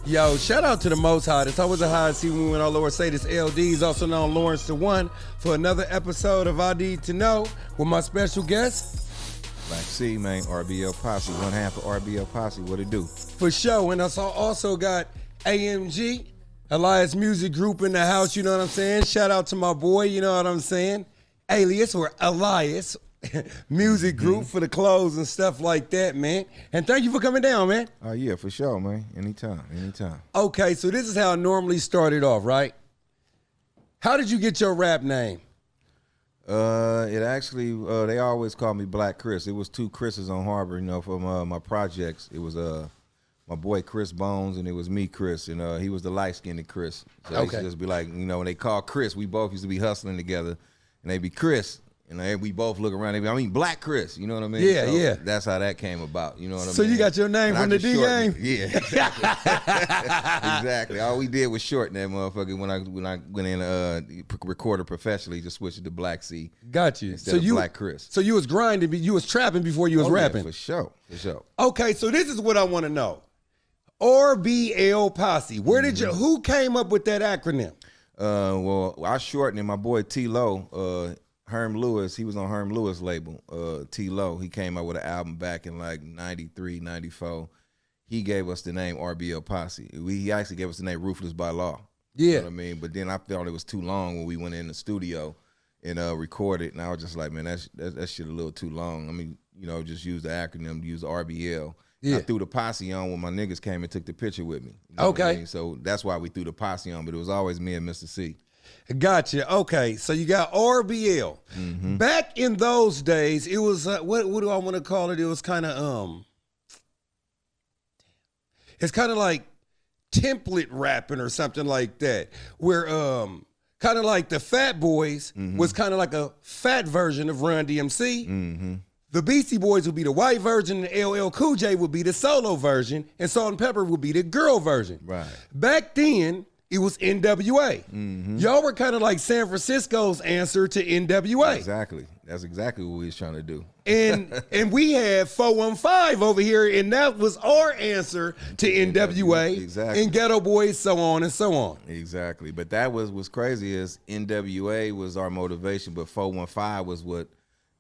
Yo, shout out to the Most High. It's always a high see when our Lord say this. L-Deez, also known Lawrence the One, for another episode of I Need to Know with my special guest. Black C, man, RBL Posse, one half of RBL Posse, what it do? For sure, and I also got AMG, Elias Music Group in the house, you know what I'm saying? Shout out to my boy, you know what I'm saying? Alias or Elias Music Group for the clothes and stuff like that, man. And thank you for coming down, man. Oh, yeah, for sure, man. Anytime. Okay, so this is how I normally started off, right? How did you get your rap name? It actually, they always call me Black Chris. It was two Chris's on Harbor, you know, for my projects. It was my boy Chris Bones, and it was me, Chris, and he was the light-skinned Chris. So they used to just be like, you know, when they call Chris, we both used to be hustling together, and they'd be Chris. And we both look around. I mean, Black Chris. You know what I mean? Yeah, so yeah. That's how that came about. You know what I mean? So you got your name from the D game? Yeah, exactly. Exactly. All we did was shorten that motherfucker when I went in recorded professionally. Just switched it to Black C. Got you. Instead of Black Chris. So you was grinding, you was trapping before you was rapping. Yeah, for sure. Okay, so this is what I want to know. RBL Posse. Where did you? Who came up with that acronym? Well, I shortened it. My boy T-Lo. Herm Lewis, he was on Herm Lewis label, T-Lo. He came out with an album back in like 93, 94. He gave us the name RBL Posse. He actually gave us the name Ruthless by Law. Yeah. You know what I mean? But then I felt it was too long when we went in the studio and recorded, and I was just like, man, that shit a little too long. I mean, you know, just use the acronym, use RBL. Yeah. I threw the posse on when my niggas came and took the picture with me. You know what I mean? So that's why we threw the posse on, but it was always me and Mr. C. Gotcha. Okay, so you got RBL. Back in those days, it was what do I want to call it? It was kind of it's kind of like template rapping or something like that, where kind of like the Fat Boys was kind of like a fat version of Run DMC. The Beastie Boys would be the white version, and LL Cool J would be the solo version, and Salt and Pepper would be the girl version. Right. Back then, it was NWA. Y'all were kind of like San Francisco's answer to NWA. Exactly. That's exactly what we was trying to do. And we had 415 over here, and that was our answer to NWA. Exactly. And Ghetto Boys, so on and so on. Exactly. But that was crazy is NWA was our motivation, but 415 was what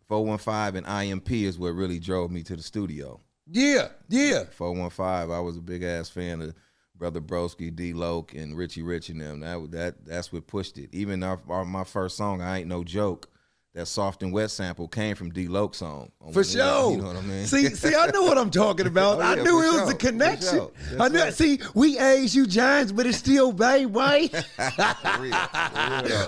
415 and IMP is what really drove me to the studio. Yeah. 415, I was a big ass fan of Brother Broski, D-Loke, and Richie Rich and them. That's what pushed it. Even my first song, I Ain't No Joke, that Soft and Wet sample came from D-Loke's song. For sure. You know what I mean? See, I know what I'm talking about. I knew it was a connection. I knew. Right. See, we aged you giants, but it's still babe, right? For real.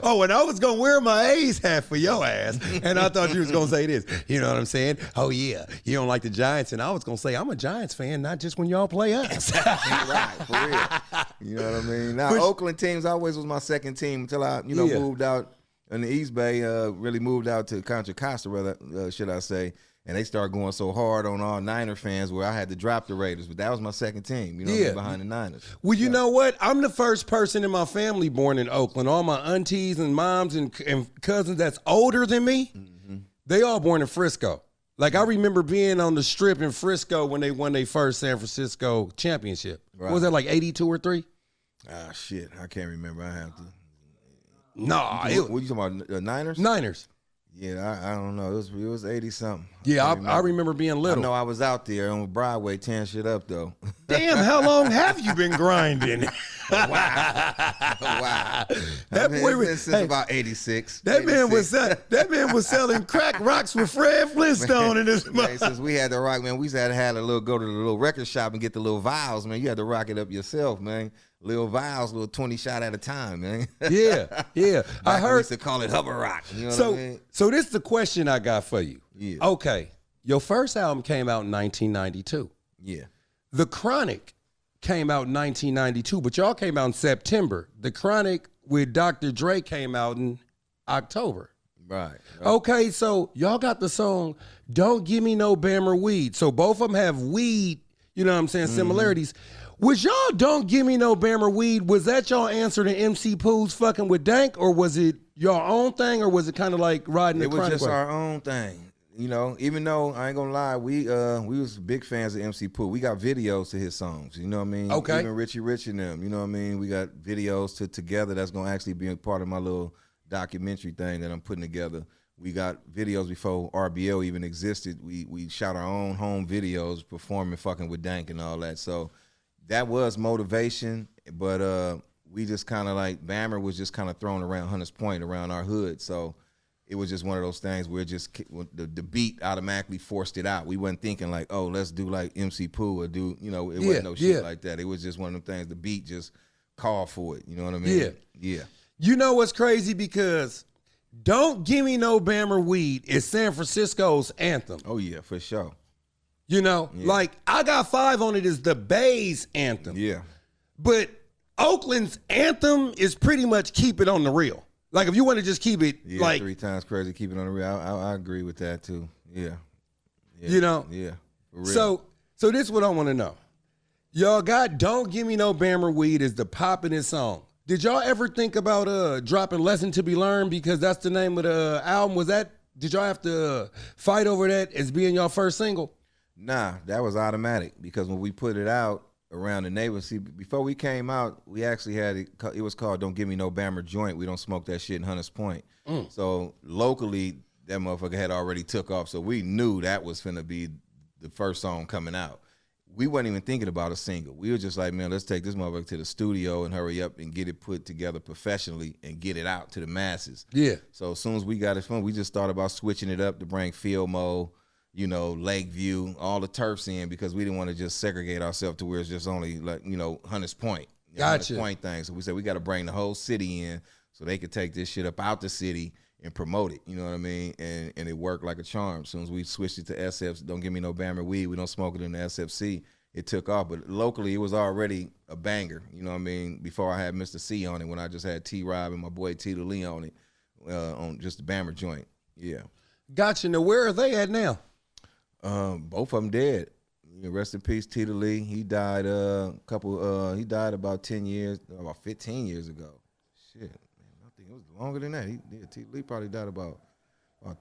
Oh, and I was going to wear my A's hat for your ass, and I thought you was going to say this. You know what I'm saying? Oh, yeah, you don't like the Giants, and I was going to say, I'm a Giants fan, not just when y'all play us. Right, for real. You know what I mean? Now, Oakland teams always was my second team until I, moved out. In the East Bay, really moved out to Contra Costa, rather, should I say, and they started going so hard on all Niner fans where I had to drop the Raiders, but that was my second team, behind the Niners. Well, you know what? I'm the first person in my family born in Oakland. All my aunties and moms and cousins that's older than me, they all born in Frisco. Like, I remember being on the strip in Frisco when they won their first San Francisco championship. Right. What was that, like 82 or 3? Ah, shit. I can't remember. I have to. No, what you talking about? Niners? Niners. Yeah, I don't know. It was 80 something. Yeah, I remember being little. I know I was out there on Broadway tearing shit up though. Damn, how long have you been grinding? Wow. That boy was since about 86. That 86. man was selling crack rocks with Fred Flintstone in his mouth. Since we had to rock, man, we used to have to go to the little record shop and get the little vials, man. You had to rock it up yourself, man. Little vials, little 20 shot at a time, man. Yeah. I heard. We used to call it Hubba Rock. You know what I mean? So this is the question I got for you. Yeah. Okay. Your first album came out in 1992. Yeah. The Chronic came out in 1992, but y'all came out in September. The Chronic with Dr. Dre came out in October. Right. Okay, so y'all got the song Don't Give Me No Bammer Weed. So both of them have weed, you know what I'm saying, similarities. Was y'all Don't Give Me No Bammer Weed, was that y'all answer to MC Pooh's fucking with Dank, or was it your own thing, or was it kind of like riding the Chronic? It was just our own thing. You know, even though I ain't gonna lie, we was big fans of MC Pooh. We got videos to his songs. You know what I mean? Okay. Even Richie Rich and them. You know what I mean? We got videos to Together that's gonna actually be a part of my little documentary thing that I'm putting together. We got videos before RBL even existed. We shot our own home videos performing fucking with Dank and all that. So that was motivation, but we just kind of like Bammer was just kind of thrown around Hunters Point around our hood. So it was just one of those things where just the beat automatically forced it out. We wasn't thinking like, oh, let's do like MC Pooh or do, you know, it wasn't no shit like that. It was just one of them things, the beat just called for it. You know what I mean? Yeah. You know what's crazy? Because Don't Give Me No Bammer Weed is San Francisco's anthem. Oh, yeah, for sure. You know, like I Got Five on it is the Bay's anthem. Yeah. But Oakland's anthem is pretty much Keep It on the Real. Like if you want to just keep it like 3 times crazy, keep it on the real. I agree with that too. Yeah. You know? Yeah. For real. So this is what I want to know. Y'all got Don't Give Me No Bammer Weed is the poppin'est song. Did y'all ever think about dropping Lesson to Be Learned because that's the name of the album? Did y'all have to fight over that as being your first single? Nah, that was automatic because when we put it out around the neighborhood, see, before we came out, we actually had it was called Don't Give Me No Bammer Joint. We don't smoke that shit in Hunters Point. So locally, that motherfucker had already took off. So we knew that was finna be the first song coming out. We wasn't even thinking about a single. We were just like, man, let's take this motherfucker to the studio and hurry up and get it put together professionally and get it out to the masses. Yeah. So as soon as we got it from, we just thought about switching it up to bring Field Mo, you know, Lakeview, all the turfs in because we didn't want to just segregate ourselves to where it's just only like, you know, Hunters Point. Gotcha. Hunters Point thing. So we said we got to bring the whole city in so they could take this shit up out the city and promote it. You know what I mean? And it worked like a charm. As soon as we switched it to SF, Don't Give Me No Bammer Weed, we don't smoke it in the SFC, it took off. But locally, it was already a banger. You know what I mean? Before I had Mr. C on it, when I just had T-Rob and my boy Tito Lee on it, on just the Bammer joint. Yeah. Gotcha. Now, where are they at now? Both of them dead. Rest in peace, Tito Lee. He died he died about 10 years, about 15 years ago. Shit, man, I think it was longer than that. Tito Lee probably died about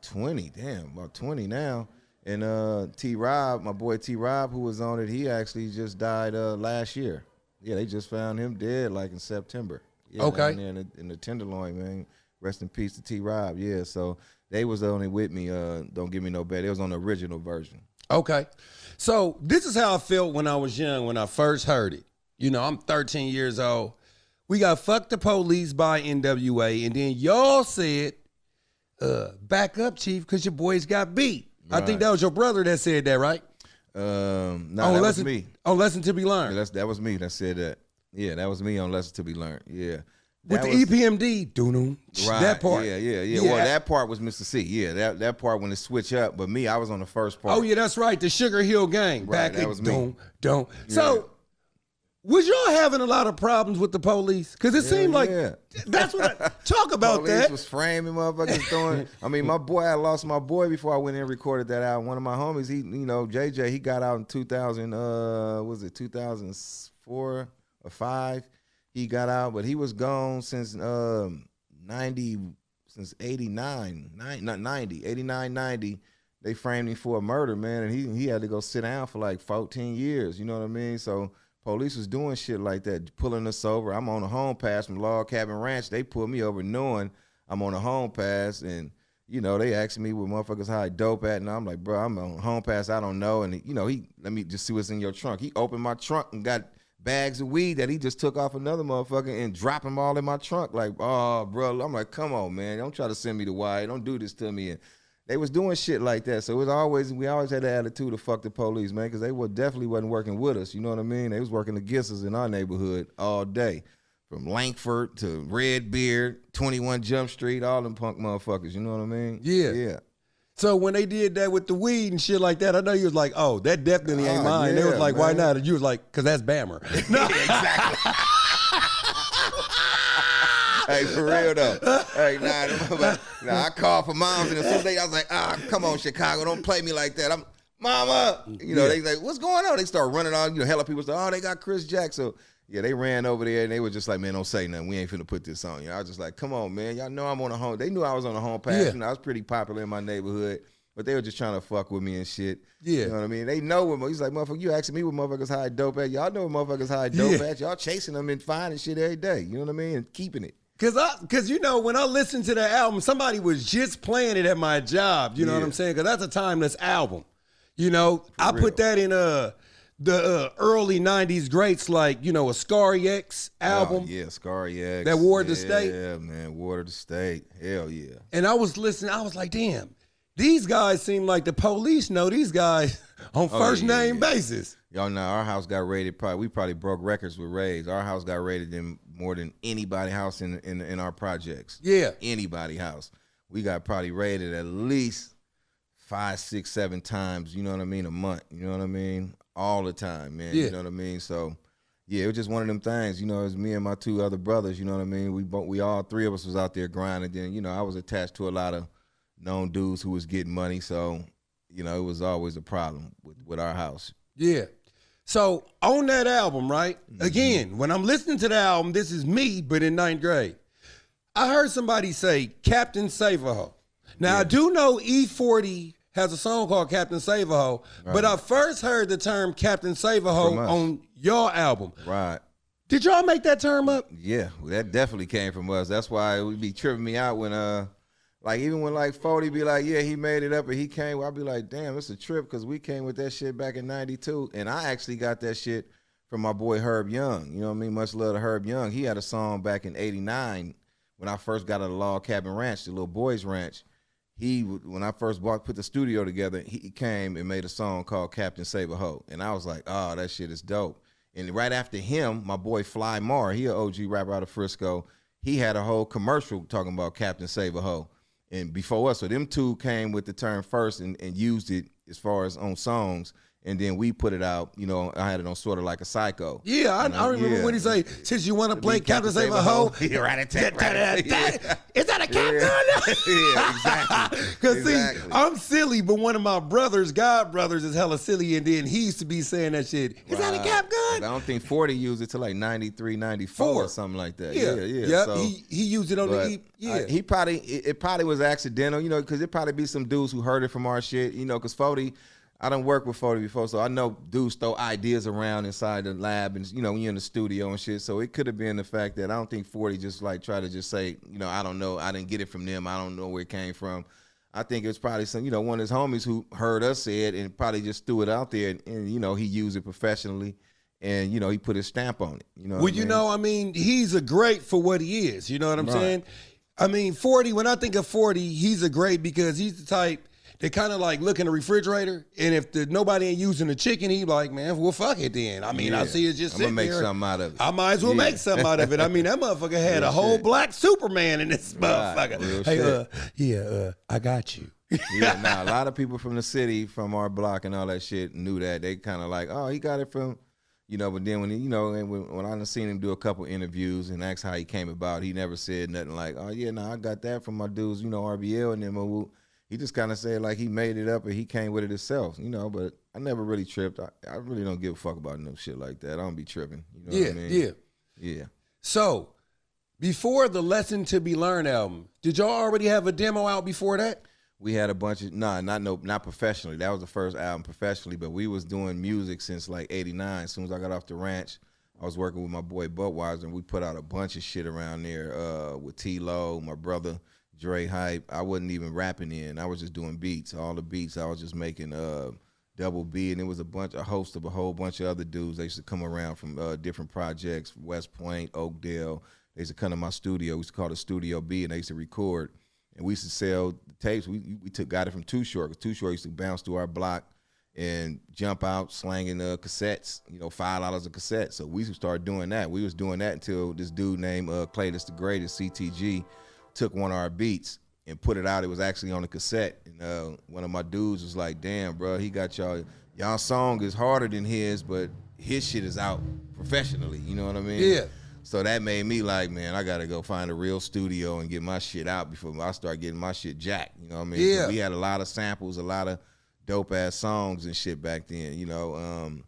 20. Damn, about 20 now. And T-Rob, my boy T-Rob, who was on it, he actually just died last year. Yeah, they just found him dead like in September. Yeah, okay. Down there in the Tenderloin, man. Rest in peace to T-Rob. Yeah, so they was on it with me. Don't Give Me No Bad. It was on the original version. Okay. So this is how I felt when I was young, when I first heard it. You know, I'm 13 years old. We got Fuck the Police by NWA, and then y'all said, back up, Chief, because your boys got beat. Right. I think that was your brother that said that, right? No, that was me. On Lesson to Be Learned. Yeah, that was me that said that. Yeah, that was me on Lesson to Be Learned. Yeah. With the EPMD, doo-doo, right. That part. Yeah. Well, that part was Mr. C. Yeah, that part when it switch up. But me, I was on the first part. Oh, yeah, that's right. The Sugar Hill Gang. Right, that was me. Don't. Yeah. So, was y'all having a lot of problems with the police? Because it seemed like that's what I talk about. Police that was framing motherfuckers throwing. I mean, I lost my boy before I went in and recorded that album. One of my homies, JJ, he got out in 2000. Was it 2004 or 5? He got out, but he was gone since 89, 90. They framed him for a murder, man, and he had to go sit down for like 14 years. You know what I mean? So police was doing shit like that, pulling us over. I'm on a home pass from Log Cabin Ranch. They pulled me over knowing I'm on a home pass, and they asked me what motherfuckers hide dope at, and I'm like, bro, I'm on a home pass. I don't know, and he let me just see what's in your trunk. He opened my trunk and got bags of weed that he just took off another motherfucker and dropped them all in my trunk. Like, oh, bro. I'm like, come on, man. Don't try to send me to wire. Don't do this to me. And they was doing shit like that. So we always had the attitude of fuck the police, man, because they definitely wasn't working with us. You know what I mean? They was working against us in our neighborhood all day. From Langford to Redbeard, 21 Jump Street, all them punk motherfuckers. You know what I mean? Yeah. So when they did that with the weed and shit like that, I know you was like, oh, that definitely ain't mine. They was like, man. Why not? And you was like, because that's Bammer. No. Exactly. Hey, for real though. Hey, nah, I called for moms, and as soon as I was like, come on, Chicago, don't play me like that. I'm mama. They like, what's going on? They start running on, hella people say, oh, they got Chris Jack. So yeah, they ran over there and they were just like, man, don't say nothing. We ain't finna put this on. I was just like, come on, man. Y'all know I'm on a home. They knew I was on a home pass. Yeah. I was pretty popular in my neighborhood. but they were just trying to fuck with me and shit. Yeah. You know what I mean? They know what, he's like, motherfucker, you asking me what motherfuckers hide dope at. Y'all know what motherfuckers hide dope at. Y'all chasing them and finding shit every day. You know what I mean? And keeping it. Cause you know, when I listened to that album, somebody was just playing it at my job. You know what I'm saying? Cause that's a timeless album. You know, I put that in the early 90s greats, like, you know, a Scary X album. Oh, yeah, Scary X. That War of the State. Yeah, man, War of the State. Hell yeah. And I was listening, I was like, damn, these guys seem like the police know these guys on first name basis. Y'all know our house got rated, we probably broke records with raids. Our house got rated in more than anybody house in our projects. Yeah. Anybody house. We got probably rated at least 5, 6, 7 times, you know what I mean, a month. You know what I mean? All the time, man. Yeah. You know what I mean? So, yeah, it was just one of them things. You know, it was me and my 2 other brothers, you know what I mean? We all 3 of us was out there grinding. Then, you know, I was attached to a lot of known dudes who was getting money. So, you know, it was always a problem with our house. Yeah. So, on that album, right? Again, when I'm listening to the album, this is me, but in 9th grade. I heard somebody say, Captain Save-A-Ho. Now, I do know E40 has a song called Captain Save-A-Ho, but I first heard the term Captain Save-A-Ho on your album. Right. Did y'all make that term up? Yeah, that definitely came from us. That's why it would be tripping me out when, like, even when, like, 40 be like, yeah, he made it up and he came, I'd be like, damn, it's a trip because we came with that shit back in 92. And I actually got that shit from my boy Herb Young. You know what I mean? Much love to Herb Young. He had a song back in 89 when I first got at the Log Cabin Ranch, the little boys ranch. When I first put the studio together, he came and made a song called Captain Save-A-Ho. And I was like, oh, that shit is dope. And right after him, my boy Fly Mar, he an OG rapper out of Frisco, he had a whole commercial talking about Captain Save-A-Ho. And before us, so them 2 came with the term first and used it as far as on songs. And then we put it out, you know, I had it on Sort of Like a Psycho. Yeah, I remember when he say, since you want to play Captain Save-A-Ho, you're right at that. Is that a cap gun? Yeah, exactly. Because see, I'm silly, but one of my God brothers is hella silly, and then he used to be saying that shit. Is that a cap gun? I don't think 40 used it till like 93, 94 or something like that. Yeah. Yep. So, he used it on the it probably was accidental, you know, because it probably be some dudes who heard it from our shit, you know, because 40, I done worked with 40 before, so I know dudes throw ideas around inside the lab and, you know, when you're in the studio and shit. So it could have been the fact that I don't think 40 just like try to just say, you know, I don't know, I didn't get it from them, I don't know where it came from. I think it was probably some, you know, one of his homies who heard us say it and probably just threw it out there and you know, he used it professionally and, you know, he put his stamp on it. You know well, you know, I mean, he's a great for what he is. You know what I'm saying? I mean, 40, when I think of 40, he's a great because he's the type they kind of like look in the refrigerator, and if nobody ain't using the chicken, he like, man, well, fuck it then. I mean, I see it just sitting there. I'm gonna make something out of it. I might as well make something out of it. I mean, that motherfucker had a whole black Superman in this motherfucker. Hey, I got you. Yeah, now a lot of people from the city, from our block and all that shit knew that. They kind of like, oh, he got it from, you know, but then when, you know, and when I done seen him do a couple interviews and asked how he came about, he never said nothing like, oh, yeah, no, I got that from my dudes, you know, RBL and them. He just kind of said like he made it up and he came with it himself, you know, but I never really tripped. I really don't give a fuck about no shit like that. I don't be tripping. You know what I mean? Yeah. So, before the Lesson to Be Learned album, did y'all already have a demo out before that? We had a bunch of, not professionally. That was the first album professionally, but we was doing music since like 89. As soon as I got off the ranch, I was working with my boy Budweiser, and we put out a bunch of shit around there with T-Lo, my brother, Dre Hype. I wasn't even rapping in. I was just doing beats. All the beats I was just making Double B, and it was a host of a whole bunch of other dudes. They used to come around from different projects, West Point, Oakdale. They used to come to my studio. We used to call it Studio B, and they used to record. And we used to sell the tapes. We got it from Too Short, because Too Short used to bounce through our block and jump out slanging cassettes, you know, $5 a cassette. So we used to start doing that. We was doing that until this dude named Claytus the Greatest, CTG, took one of our beats and put it out. It was actually on a cassette. And one of my dudes was like, damn, bro, he got y'all song is harder than his, but his shit is out professionally. You know what I mean? Yeah. So that made me like, man, I got to go find a real studio and get my shit out before I start getting my shit jacked. You know what I mean? Yeah. We had a lot of samples, a lot of dope-ass songs and shit back then, you know.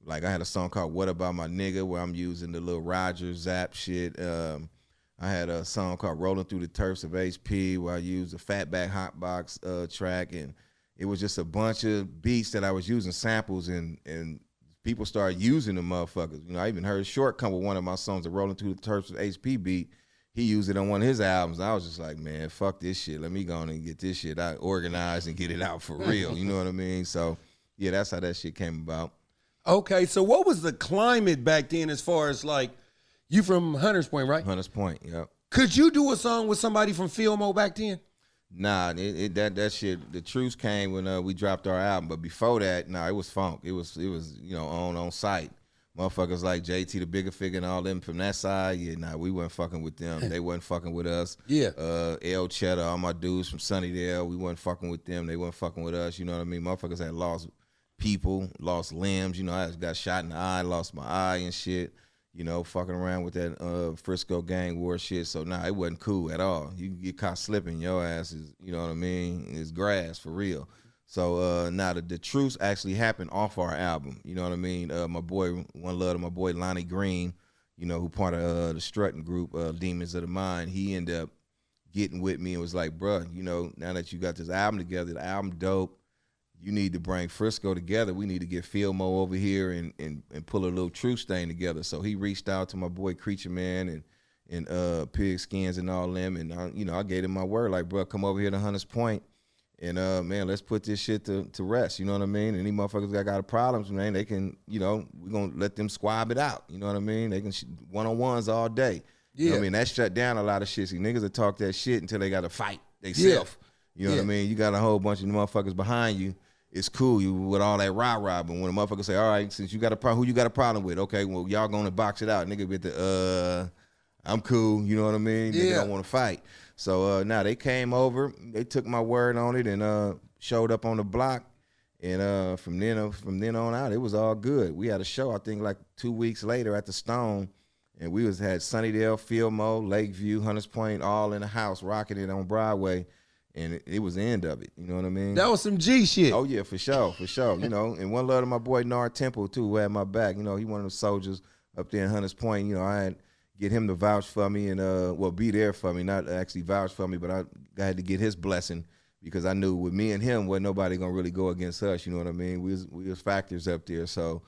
Like I had a song called What About My Nigga, where I'm using the little Roger Zapp shit. I had a song called Rolling Through the Turfs of HP, where I used the Fatback Hotbox track, and it was just a bunch of beats that I was using samples and people started using the motherfuckers. You know, I even heard Short come with one of my songs, the Rolling Through the Turps with HP beat. He used it on one of his albums. I was just like, man, fuck this shit. Let me go on and get this shit out, organized and get it out for real. You know what I mean? So, yeah, that's how that shit came about. Okay, so what was the climate back then as far as like, you from Hunters Point, right? Hunters Point, yep. Could you do a song with somebody from Filmo back then? Nah, that shit. The truth came when we dropped our album, but before that, nah, it was funk. It was you know on site. Motherfuckers like JT the Bigger Figure and all them from that side. Yeah, nah, we wasn't fucking with them. They wasn't fucking with us. Yeah. L Cheddar, all my dudes from Sunnydale, we wasn't fucking with them. They wasn't fucking with us. You know what I mean? Motherfuckers had lost people, lost limbs. You know, I got shot in the eye, lost my eye and shit. You know, fucking around with that Frisco gang war shit. So, nah, it wasn't cool at all. You get caught slipping, your ass is, you know what I mean, is grass for real. So, now the truth actually happened off our album. You know what I mean? My boy, one love to my boy Lonnie Green, you know, who part of the strutting group, Demons of the Mind, he ended up getting with me and was like, bruh, you know, now that you got this album together, the album dope, you need to bring Frisco together. We need to get Filmo over here and pull a little truth thing together. So he reached out to my boy Creature Man and Pig Skins and all them. And, you know, I gave him my word, like, bro, come over here to Hunters Point. And, man, let's put this shit to rest. You know what I mean? Any motherfuckers that got problems, man, they can, you know, we're going to let them squab it out. You know what I mean? They can one-on-ones all day. Yeah. You know what I mean? That shut down a lot of shit. See, niggas will talk that shit until they got to fight themselves. Yeah. You know what I mean? You got a whole bunch of motherfuckers behind you. It's cool you with all that rah-rah, but when a motherfucker say, all right, since you got a problem, who you got a problem with? Okay, well, y'all going to box it out. Nigga with the, I'm cool, you know what I mean? Yeah. Nigga don't want to fight. So now they came over, they took my word on it and showed up on the block. And from then on out, it was all good. We had a show, I think, like 2 weeks later at the Stone, and we had Sunnydale, Filmo, Lakeview, Hunters Point, all in the house, rocking it on Broadway. And it was the end of it. You know what I mean? That was some G shit. Oh, yeah, for sure. You know, and one love to my boy Nard Temple, too, who had my back. You know, he one of the soldiers up there in Hunters Point. You know, I had get him to vouch for me and, well, be there for me, not actually vouch for me, but I had to get his blessing because I knew with me and him, wasn't nobody going to really go against us. You know what I mean? We was factors up there. So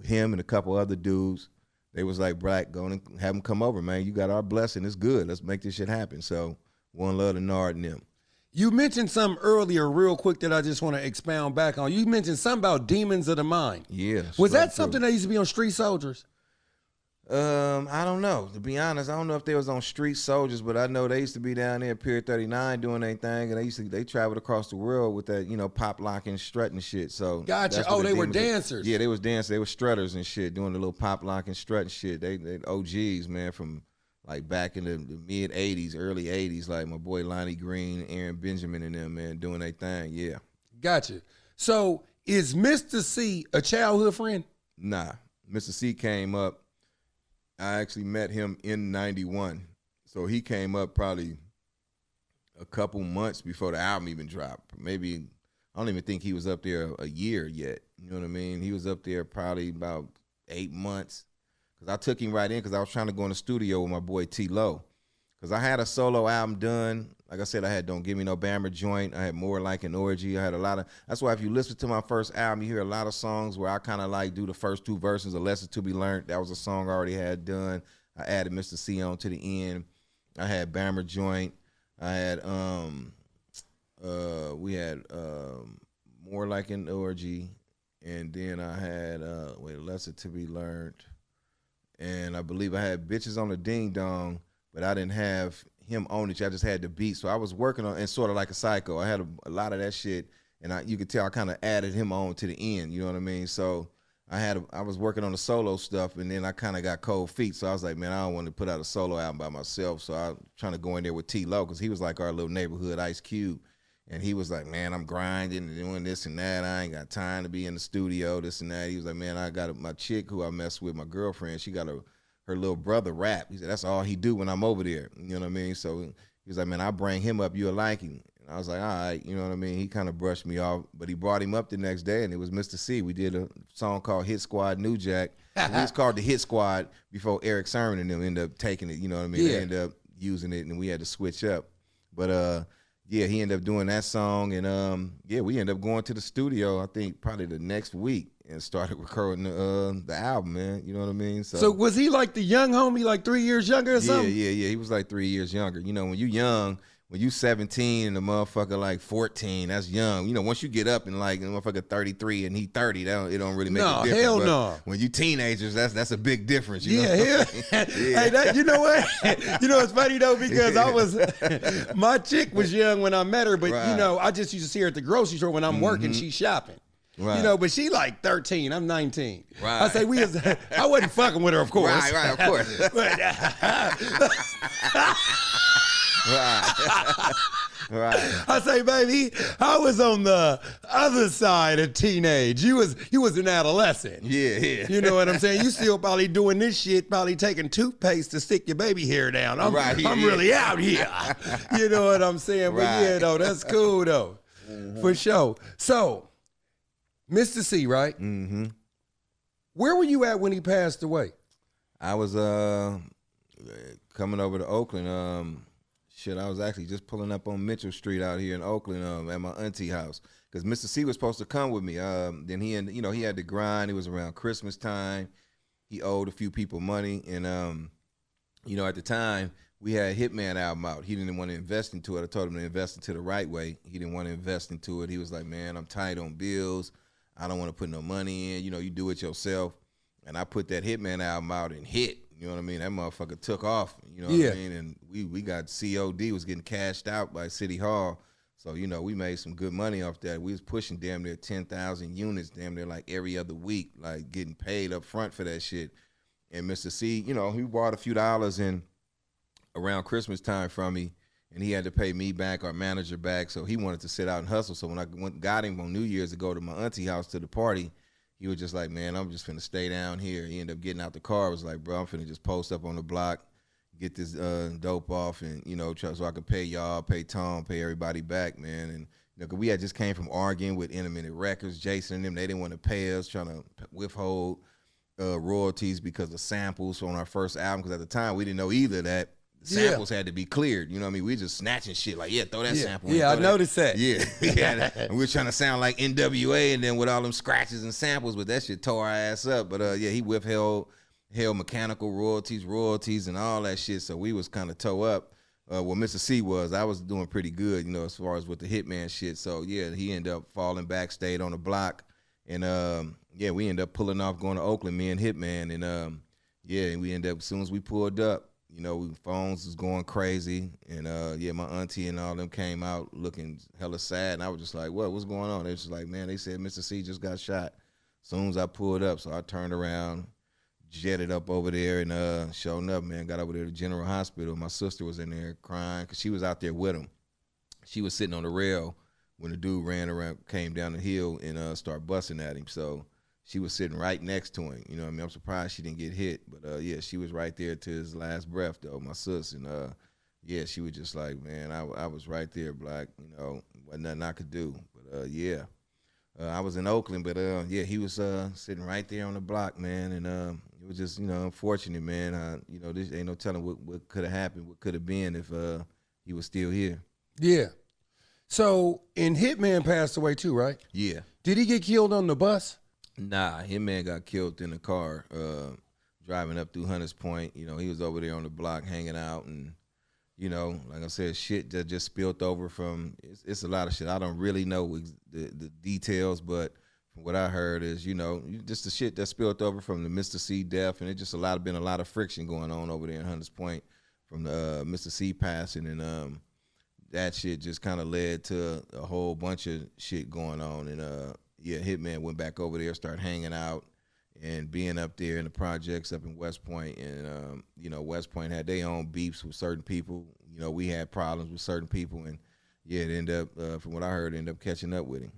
him and a couple other dudes, they was like, Black, go and have them come over, man. You got our blessing. It's good. Let's make this shit happen. So one love to Nard and them. You mentioned something earlier real quick that I just want to expound back on. You mentioned something about Demons of the Mind. Yeah. Was that something that used to be on Street Soldiers? I don't know. To be honest, I don't know if they was on Street Soldiers, but I know they used to be down there at Pier 39 doing their thing, and they traveled across the world with that, you know, pop locking, strutting shit. So gotcha. Oh, they were dancers. Yeah, they was dancers. They were strutters and shit, doing the little pop locking, strutting shit. They OGs, man, from like back in the mid 80s, early 80s, like my boy Lonnie Green, Aaron Benjamin and them, man, doing their thing. Yeah. Gotcha. So is Mr. C a childhood friend? Nah. Mr. C came up. I actually met him in 91. So he came up probably a couple months before the album even dropped. Maybe, I don't even think he was up there a year yet. You know what I mean? He was up there probably about 8 months. Because I took him right in because I was trying to go in the studio with my boy T-Lo. Because I had a solo album done. Like I said, I had Don't Give Me No Bammer Joint. I had More Like an Orgy. I had a lot of, that's why if you listen to my first album, you hear a lot of songs where I kind of like do the first two verses, A Lesson to Be Learned. That was a song I already had done. I added Mr. C on to the end. I had Bammer Joint. I had, we had More Like an Orgy. And then I had, A Lesson to Be Learned. And I believe I had Bitches on the Ding Dong, but I didn't have him on it. I just had the beat. So I was working on, and sort of like a psycho. I had a lot of that shit, and you could tell I kind of added him on to the end. You know what I mean? So I was working on the solo stuff, and then I kind of got cold feet. So I was like, man, I don't want to put out a solo album by myself. So I was trying to go in there with T-Lo because he was like our little neighborhood Ice Cube. And he was like, man, I'm grinding and doing this and that. I ain't got time to be in the studio, this and that. He was like, man, I got my chick who I mess with, my girlfriend, she got her little brother rap. He said, that's all he do when I'm over there. You know what I mean? So he was like, man, I'll bring him up. You'll like him. And I was like, all right. You know what I mean? He kind of brushed me off. But he brought him up the next day, and it was Mr. C. We did a song called Hit Squad New Jack. It was called the Hit Squad before Eric Sermon and them ended up taking it. You know what I mean? Yeah. They ended up using it, and we had to switch up. But, yeah, he ended up doing that song, and yeah, we ended up going to the studio. I think probably the next week and started recording the album, man. You know what I mean? So was he like the young homie, like 3 years younger or something? Yeah. He was like 3 years younger. You know, when you young, when you 17 and the motherfucker like 14, that's young. You know, once you get up and like the motherfucker 33 and he 30, it don't really make a difference. Hell but no. when you teenagers, that's a big difference. You know? Yeah. Hey, you know what? You know, it's funny though, because my chick was young when I met her, but you know, I just used to see her at the grocery store when I'm working, she's shopping. Right. You know, but she like 13, I'm 19. Right. I say I wasn't fucking with her, of course. Right, of course. Right. I say, baby, I was on the other side of teenage. You was an adolescent. Yeah. You know what I'm saying? You still probably doing this shit, probably taking toothpaste to stick your baby hair down. I'm really out here. You know what I'm saying? But yeah, though, that's cool though. For sure. So, Mr. C, right? Mm-hmm. Where were you at when he passed away? I was coming over to Oakland. I was actually just pulling up on Mitchell Street out here in Oakland at my auntie house because Mr. C was supposed to come with me. Then he had to grind. It was around Christmas time. He owed a few people money, and you know, at the time we had Hitman album out. He didn't want to invest into it. I told him to invest into the right way. He didn't want to invest into it. He was like, "Man, I'm tight on bills. I don't want to put no money in. You know, you do it yourself." And I put that Hitman album out and hit. You know what I mean? That motherfucker took off. You know what I mean? And we got COD was getting cashed out by City Hall. So, you know, we made some good money off that. We was pushing damn near 10,000 units, damn near like every other week, like getting paid up front for that shit. And Mr. C, you know, he brought a few dollars in around Christmas time from me, and he had to pay me back, our manager back. So he wanted to sit out and hustle. So when I got him on New Year's to go to my auntie house to the party, he was just like, "Man, I'm just finna stay down here." He ended up getting out the car. I was like, "Bro, I'm finna just post up on the block, get this dope off, and, you know, so I can pay y'all, pay Tom, pay everybody back, man." And, you know, 'cause we had just came from arguing with Intermittent Records, Jason and them. They didn't want to pay us, trying to withhold royalties because of samples on our first album. Because at the time, we didn't know either that samples had to be cleared. You know what I mean? We just snatching shit like, throw that sample in. Yeah, I noticed that. Yeah. And we were trying to sound like NWA and then with all them scratches and samples, but that shit tore our ass up. But he withheld mechanical royalties and all that shit. So we was kind of toe up. Well, Mr. C was. I was doing pretty good, you know, as far as with the Hitman shit. So yeah, he ended up falling back, stayed on the block. And we ended up pulling off going to Oakland, me and Hitman. And and we ended up, as soon as we pulled up, you know, phones was going crazy, and my auntie and all them came out looking hella sad, and I was just like, what's going on? They was just like, man, they said Mr. C just got shot. As soon as I pulled up, so I turned around, jetted up over there, and showing up, man, got over there to General Hospital. My sister was in there crying because she was out there with him. She was sitting on the rail when the dude came down the hill and started busting at him. So she was sitting right next to him. You know what I mean? I'm surprised she didn't get hit. But, she was right there to his last breath, though, my sis. And, she was just like, man, I was right there, Black. You know, wasn't nothing I could do. But, I was in Oakland. But, he was sitting right there on the block, man. And it was just, you know, unfortunate, man. You know, this ain't no telling what could have happened, what could have been if he was still here. Yeah. So, and Hitman passed away, too, right? Yeah. Did he get killed on the bus? Nah, him man got killed in the car, driving up through Hunters Point. You know, he was over there on the block hanging out, and, you know, like I said, shit that just spilled over from, it's a lot of shit. I don't really know the details, but from what I heard is, you know, just the shit that spilled over from the Mr. C death, and it just been a lot of friction going on over there in Hunters Point from the Mr. C passing, and that shit just kind of led to a whole bunch of shit going on, and Hitman went back over there, started hanging out and being up there in the projects up in West Point. And, you know, West Point had their own beefs with certain people. You know, we had problems with certain people. And, it ended up, from what I heard, ended up catching up with him.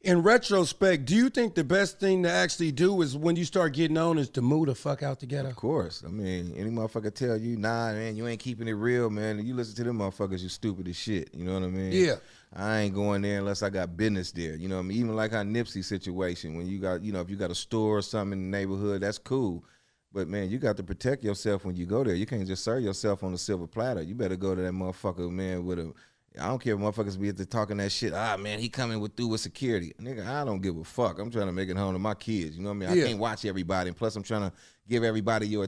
In retrospect, do you think the best thing to actually do is when you start getting on is to move the fuck out together? Of course. I mean, any motherfucker tell you, nah, man, you ain't keeping it real, man. And you listen to them motherfuckers, you stupid as shit. You know what I mean? Yeah. I ain't going there unless I got business there. You know what I mean? Even like our Nipsey situation, when you got, you know, if you got a store or something in the neighborhood, that's cool. But, man, you got to protect yourself when you go there. You can't just serve yourself on a silver platter. You better go to that motherfucker, man, with I don't care if motherfuckers be at the talking that shit. Ah, man, he coming through with security. Nigga, I don't give a fuck. I'm trying to make it home to my kids. You know what I mean? I can't watch everybody. And plus, I'm trying to give everybody your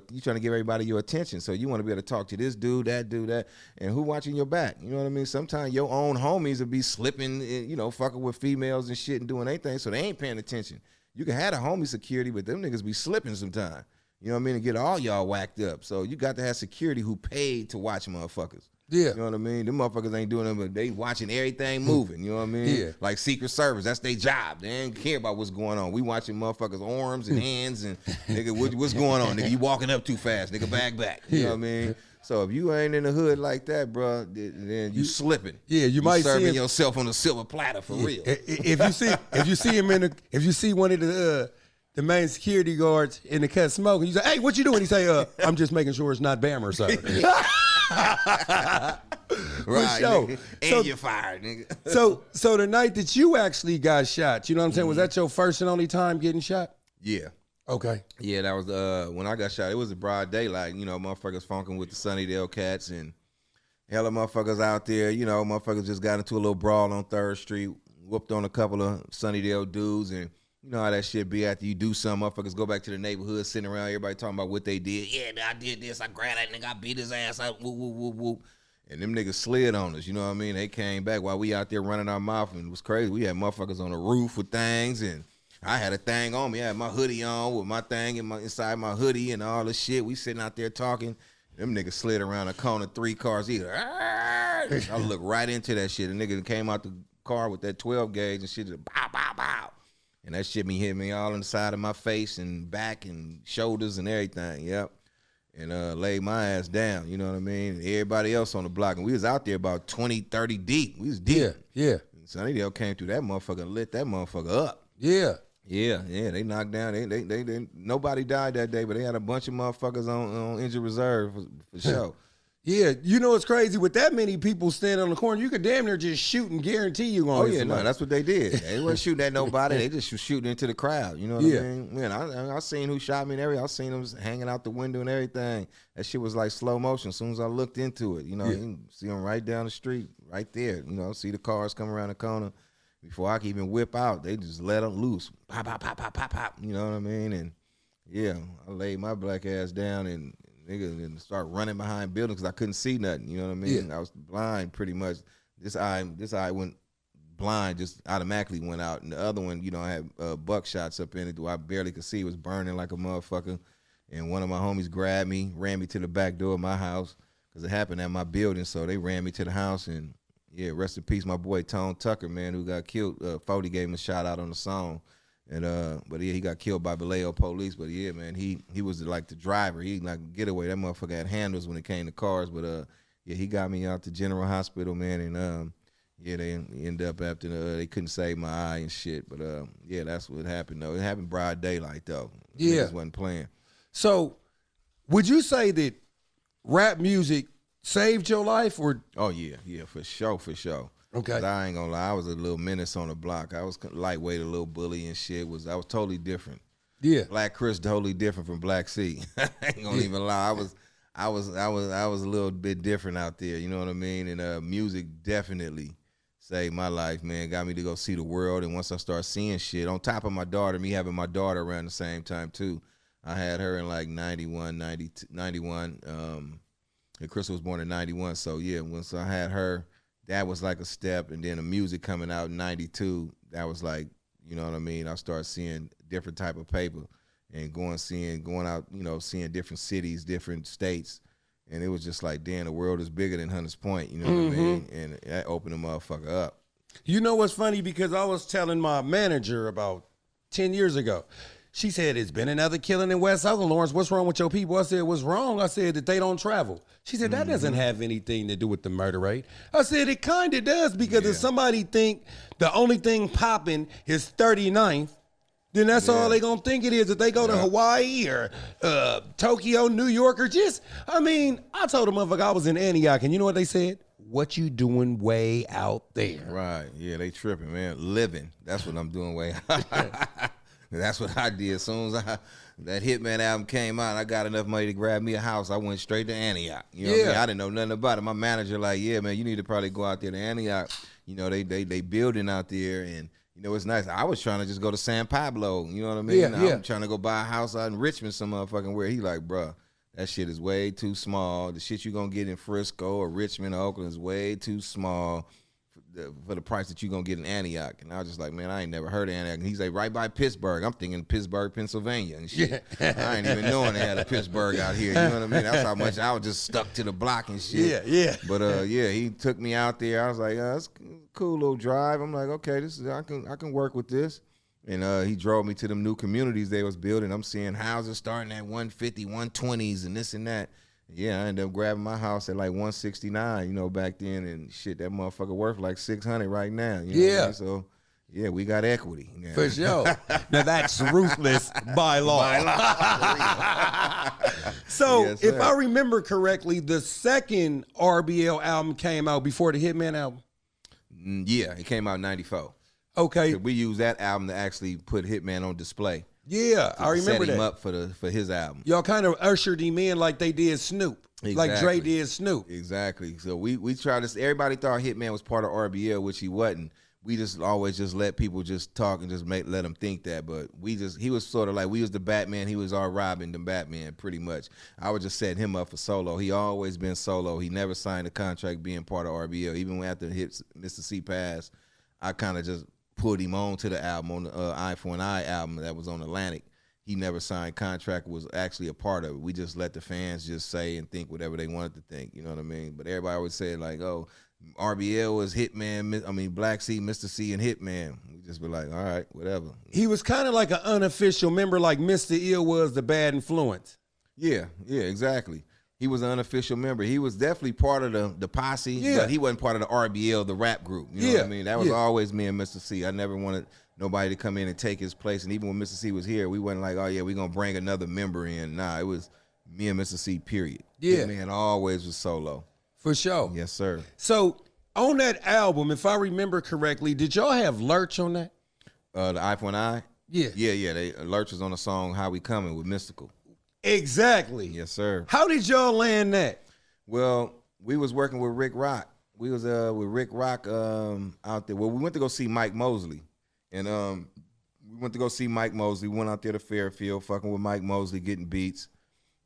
attention. So you want to be able to talk to this dude, that, and who watching your back? You know what I mean? Sometimes your own homies will be slipping, you know, fucking with females and shit and doing anything, so they ain't paying attention. You can have a homie security, but them niggas be slipping sometimes. You know what I mean? And get all y'all whacked up. So you got to have security who paid to watch motherfuckers. Yeah. You know what I mean? Them motherfuckers ain't doing them, but they watching everything moving. You know what I mean? Yeah. Like Secret Service, that's their job. They ain't care about what's going on. We watching motherfuckers' arms and hands and nigga, what's going on? Nigga, you walking up too fast. Nigga, back. You know what I mean? So if you ain't in the hood like that, bro, then you slipping. Yeah, you might serving see yourself on a silver platter for real. If you see him if you see one of the main security guards in the cut smoking, you say, "Hey, what you doing?" He say, "I'm just making sure it's not Bammer, sir." Right, sure. nigga. And you're fired, nigga. So the night that you actually got shot, you know what I'm saying? Was that your first and only time getting shot? Yeah. Okay. Yeah, that was when I got shot. It was a broad daylight. You know, motherfuckers funking with the Sunnydale cats and hella motherfuckers out there. You know, motherfuckers just got into a little brawl on 3rd Street, whooped on a couple of Sunnydale dudes, and you know how that shit be after you do something. Motherfuckers go back to the neighborhood, sitting around, everybody talking about what they did. Yeah, I did this. I grabbed that nigga. I beat his ass. Whoop. And them niggas slid on us, you know what I mean? They came back while we out there running our mouth, and it was crazy. We had motherfuckers on the roof with things, and I had a thing on me. I had my hoodie on with my thing inside my hoodie and all this shit. We sitting out there talking. Them niggas slid around a corner, 3 cars either. I looked right into that shit. The nigga came out the car with that 12 gauge and shit just bow. And that shit hit me all on the side of my face and back and shoulders and everything. Yep. And laid my ass down, you know what I mean? Everybody else on the block. And we was out there about 20, 30 deep. We was deep. Yeah. Sunnydale came through that motherfucker and lit that motherfucker up. Yeah. Yeah, they knocked down. They nobody died that day, but they had a bunch of motherfuckers on injured reserve for sure. Yeah, you know what's crazy? With that many people standing on the corner, you could damn near just shoot and guarantee you gonna hit somebody. No, that's what they did. They wasn't shooting at nobody. They just was shooting into the crowd. You know what I mean? Man, I seen who shot me and everything. I seen them hanging out the window and everything. That shit was like slow motion. As soon as I looked into it, you know, you can see them right down the street, right there. You know, see the cars come around the corner. Before I could even whip out, they just let them loose. Pop. You know what I mean? And yeah, I laid my black ass down and nigga and start running behind buildings because I couldn't see nothing. You know what I mean? I was blind pretty much. This eye went blind, just automatically went out. And the other one, you know, I had buckshots up in it. I barely could see. It was burning like a motherfucker. And one of my homies grabbed me, ran me to the back door of my house because it happened at my building. So they ran me to the house and yeah, rest in peace, my boy Tone Tucker, man, who got killed. 40 gave him a shout out on the song. And but yeah, he got killed by Vallejo police. But yeah, man, he was like the driver. He like getaway. That motherfucker had handles when it came to cars. But yeah, he got me out to General Hospital, man. And yeah, they ended up after they couldn't save my eye and shit. But yeah, that's what happened though. It happened broad daylight though. Yeah, niggas wasn't playing. So, would you say that rap music saved your life, or? Oh yeah, for sure. Okay. I ain't gonna lie, I was a little menace on the block. I was lightweight, a little bully and shit. I was totally different. Yeah. Black Chris totally different from Black C. I ain't gonna even lie. I was a little bit different out there. You know what I mean? And music definitely saved my life, man. Got me to go see the world. And once I started seeing shit, on top of my daughter, me having my daughter around the same time too. I had her in like 91. And Chris was born in 91. So yeah, once I had her, that was like a step. And then the music coming out in 92, that was like, you know what I mean? I started seeing different type of paper and going out, you know, seeing different cities, different states. And it was just like, damn, the world is bigger than Hunters Point, you know what I mean? And that opened the motherfucker up. You know what's funny? Because I was telling my manager about 10 years ago, she said, it's been another killing in West Oakland, Lawrence. What's wrong with your people? I said, what's wrong? I said, that they don't travel. She said, that doesn't have anything to do with the murder rate. I said, it kind of does, because if somebody think the only thing popping is 39th, then that's all they going to think it is. If they go to Hawaii or Tokyo, New York, or I told them motherfucker I was in Antioch, and you know what they said? What you doing way out there? Right. Yeah, they tripping, man. Living. That's what I'm doing way out. That's what I did. As soon as that Hitman album came out, I got enough money to grab me a house. I went straight to Antioch. You know what I mean? I didn't know nothing about it. My manager like, yeah, man, you need to probably go out there to Antioch. You know, they building out there, and you know, it's nice. I was trying to just go to San Pablo. You know what I mean? I'm trying to go buy a house out in Richmond, some motherfucking where. He like, bruh, that shit is way too small. The shit you gonna get in Frisco or Richmond or Oakland is way too small for the price that you gonna get in Antioch. And I was just like, man, I ain't never heard of Antioch. And he's like, right by Pittsburgh. I'm thinking Pittsburgh, Pennsylvania and shit. I ain't even knowing they had a Pittsburgh out here. You know what I mean? That's how much I was just stuck to the block and shit. But he took me out there. I was like, it's a cool little drive. I'm like, okay, I can work with this. And he drove me to them new communities they was building. I'm seeing houses starting at 150, 120s and this and that. Yeah, I ended up grabbing my house at like 169, you know, back then, and shit, that motherfucker worth like 600 right now. You know what I mean? So, yeah, we got equity. Yeah. For sure. Now that's ruthless by law. So, yes, if I remember correctly, the second RBL album came out before the Hitman album. Yeah, it came out in '94. Okay. So we used that album to actually put Hitman on display. Yeah, I remember that. Set him up for his album. Y'all kind of ushered him in like they did Snoop. Exactly. Like Dre did Snoop. Exactly. So we tried to, everybody thought Hitman was part of RBL, which he wasn't. We just always just let people just talk and just let them think that. But he was sort of like, we was the Batman, he was our Robin, the Batman, pretty much. I was just setting him up for solo. He always been solo. He never signed a contract being part of RBL. Even when after Mr. C passed, I kind of just put him on to the album, on the Eye for an Eye album that was on Atlantic. He never signed contract, was actually a part of it. We just let the fans just say and think whatever they wanted to think, you know what I mean? But everybody always say like, oh, RBL was Hitman, Black C, Mr. C, and Hitman. We just be like, all right, whatever. He was kind of like an unofficial member, like Mr. Ill was the Bad Influence. Yeah, exactly. He was an unofficial member. He was definitely part of the Posse, but he wasn't part of the RBL, the rap group. You know what I mean? That was always me and Mr. C. I never wanted nobody to come in and take his place. And even when Mr. C was here, we wasn't like, oh, yeah, we're going to bring another member in. Nah, it was me and Mr. C, period. Yeah. Man always was solo. For sure. Yes, sir. So on that album, if I remember correctly, did y'all have Lurch on that? The Eye for an Eye? Yeah. Yeah. Lurch was on the song How We Coming with Mystical. Exactly. Yes, sir. How did y'all land that? Well, we was working with Rick Rock. We was with Rick Rock out there. Well, we went to go see Mike Mosley. And we went to go see Mike Mosley. We went out there to Fairfield, fucking with Mike Mosley, getting beats.